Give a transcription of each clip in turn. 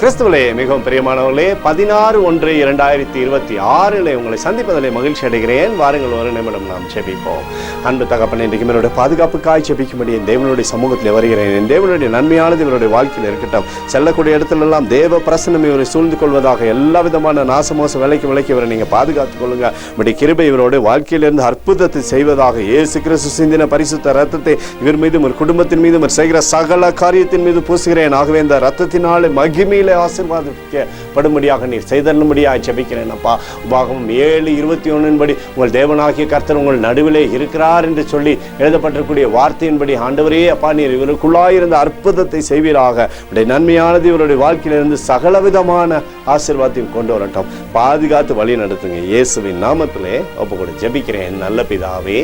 கிறிஸ்துவிலே மிகவும் பிரியமானவர்களே, 16/1/2026 உங்களை சந்திப்பதிலே மகிழ்ச்சி அடைகிறேன். வாருங்கள், ஒரு நிமிடம் நாம் ஜெபிப்போம். அன்பு தகப்பனே, இன்றைக்கு என்னுடைய பாதுகாப்புக்காய் ஜெபிக்கும்படி என் தேவனுடைய சமூகத்தில் வருகிறேன். என் தேவனுடைய நன்மையானது இவருடைய வாழ்க்கையில் இருக்கட்டும். செல்லக்கூடிய இடத்துலெல்லாம் தேவ பிரசன்னம் இவரை சூழ்ந்து கொள்வதாக. எல்லா விதமான நாசமோச விலைக்கு இவரை நீங்கள் பாதுகாத்துக் கொள்ளுங்க. இப்படி கிருபை இவருடைய வாழ்க்கையிலிருந்து அற்புதத்தை செய்வதாக. இயேசு கிறிஸ்து சிந்தின பரிசுத்த ரத்தத்தை இவர் மீதும் ஒரு குடும்பத்தின் மீதும் செய்கிற சகல காரியத்தின் மீது பூசுகிறேன். ஆகவே இந்த ரத்தத்தினாலே மகிமையிலே ஆசீர்வாதப்படும்படியாக நீர் செய்தருளும்படியாக ஜெபிக்கிறேன். அப்பா, உபாகமம் 7:21 படி உங்கள் தேவனாகிய கர்த்தர் உங்கள் நடுவிலே இருக்கிறார் என்று சொல்லி எழுதப்பட்டிருக்கூடிய வார்த்தையின்படி ஆண்டவரே அப்பா, நீர் இவருக்குள்ளாயிருந்த அற்புதத்தை செய்வீராக. உடைய நன்மையானது இவருடைய வாழ்க்கையிலிருந்து சகலவிதமான ஆசீர்வாதத்தையும் கொண்டு வரட்டும். பாதுகாத்து வழி நடத்துங்க. இயேசுவின் நாமத்திலே ஒப்புக்கொடு ஜெபிக்கிறேன் நல்ல பிதாவே,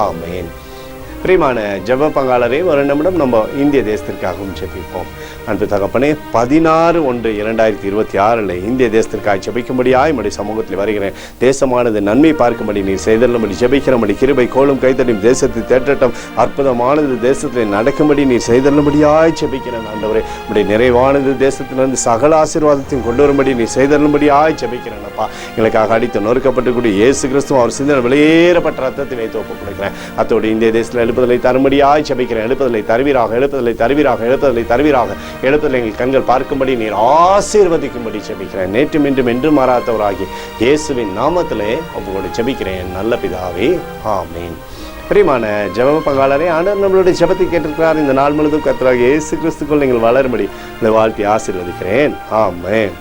ஆமென். பிரியமான ஜெப பங்காளரே, ஒரு நிமிடம் நம்ம இந்திய தேசத்திற்காகவும் ஜெபிப்போம். அன்பு தகப்பனே, 16/1/2026 இந்திய தேசத்திற்காக ஜெபிக்கும்படியாய் நம்முடைய சமூகத்தில் வருகிறேன். தேசமானது நன்மை பார்க்கும்படி நீர் செய்தருளும்படி ஜெபிக்கிறபடி கிருபை கோலும் கைத்தடியும் தேசத்தை தேற்றட்டும். அற்புதமானது தேசத்தில் நடக்கும்படி நீர் செய்தருளும்படியாய் ஜெபிக்கிறேன். ஆண்டவரே, நம்முடைய நிறைவானது தேசத்திலிருந்து சகல ஆசீர்வாதத்தையும் கொண்டு வரும்படி நீர் செய்தருளும்படியாய் ஜெபிக்கிறேன். அப்பா, எங்களுக்காக அடித்து நொறுக்கப்பட்டுக்கூடிய இயேசு கிறிஸ்துவ அவர் சிந்தனை வெளியேறப்பட்ட ரத்தத்தை வைத்து ஒப்புக் கொடுக்கிறேன். அத்தோடு இந்திய தேசத்தில் எழுப்புதலை தரும்படியாய் ஜெபிக்கிறேன். எழுப்புதலை தருவீராக, எழுப்புதலை தருவீராக, எழுப்புதலை தருவீராக. எழுப்புதலை எங்கள் கண்கள் பார்க்கும்படி நீர் ஆசீர்வதிக்கும்படி ஜெபிக்கிறேன். நேற்றும் இன்றும் என்று மாறாதவராகி இயேசுவின் நாமத்திலே ஒப்புக்கொண்டு ஜெபிக்கிறேன் நல்ல பிதாவே, ஆமென். பிரியமான ஜெப பங்காளரே, ஆண்டவர் நம்மளுடைய ஜெபத்தை கேட்டிருக்கிறார். இந்த நாள் முழுவதும் கர்த்தராகிய இயேசு கிறிஸ்துக்குள் நீங்கள் வளரும்படி இந்த வாழ்த்தி ஆசீர்வதிக்கிறேன். ஆமென்.